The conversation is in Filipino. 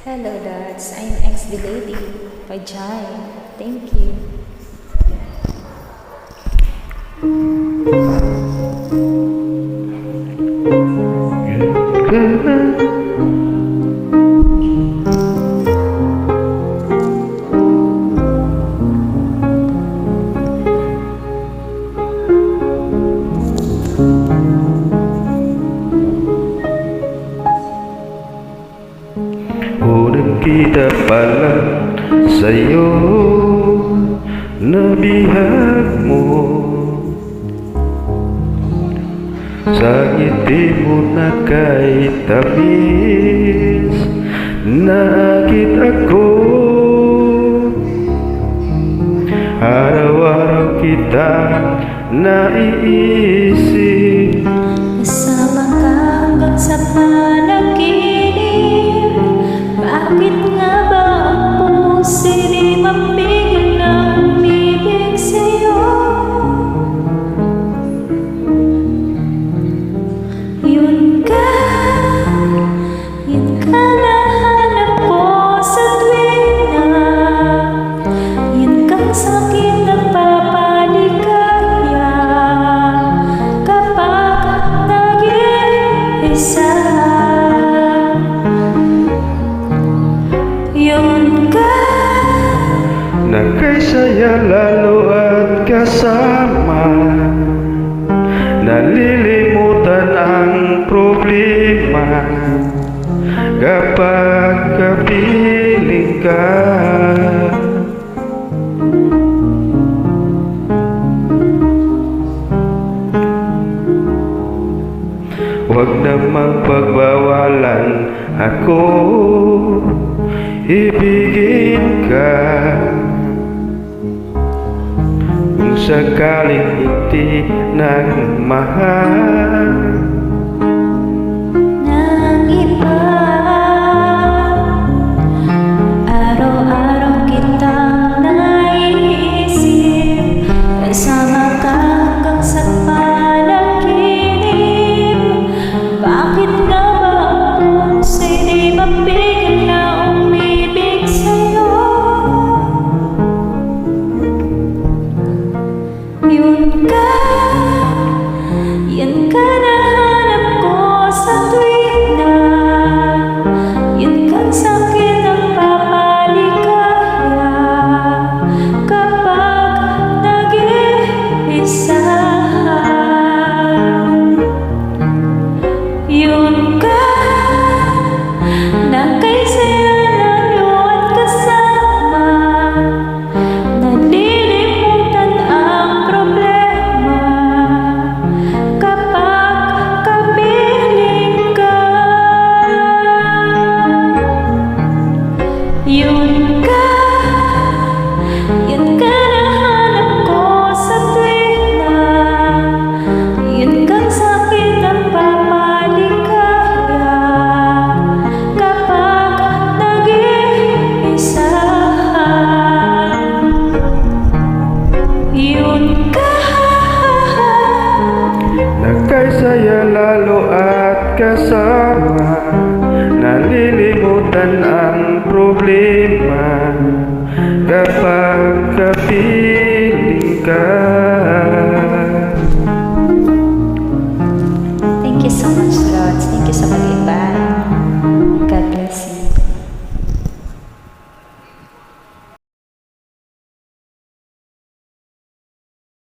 Hello dads, I'm XD Lady. Vagina. Thank you. Unang kita pa lang sa'yo, nabihag mo. Sa ngiti mo na kahit tamis, naakit ako. Araw-araw kita naiisip, Kasama ka hanggang sa panaginip. Bakit nga ba ang puso di mapigil na umibig sa'yo? Yun ka na hanap ko sa tuwing na yun kang sa'kin nagpapaligaya kapag nag-iisa. Yun ka na kaysaya lalo at kasama, nalilimutan ang problema kapag kapiling ka. Huwag namang pagbawalan ako, ibigin ka. Kung sakaling hindi nagmahal ng iba, araw-araw kitang naiisip. Kasama ka hanggang sa panaginip. Bakit nga ba ang puso'y di mapigil na umibig sa'yo? Yun ka na hanap ko sa tuwing na yun kang sa'kin ang papaligaya kapag nag-iisa. Yun ka na kaysaya lalo at kasama, nalilimutan ang problema kapag kapiling ka. Yun ka na hanap ko sa tuwing na yun kang sa'kin ang papaligaya kapag nag-iisa. Yun ka na kaysaya lalo at kasama, nalilimutan ang problema kapag kapiling ka. Thank you so much, Lord. Thank you sa pag-ibig. God bless you.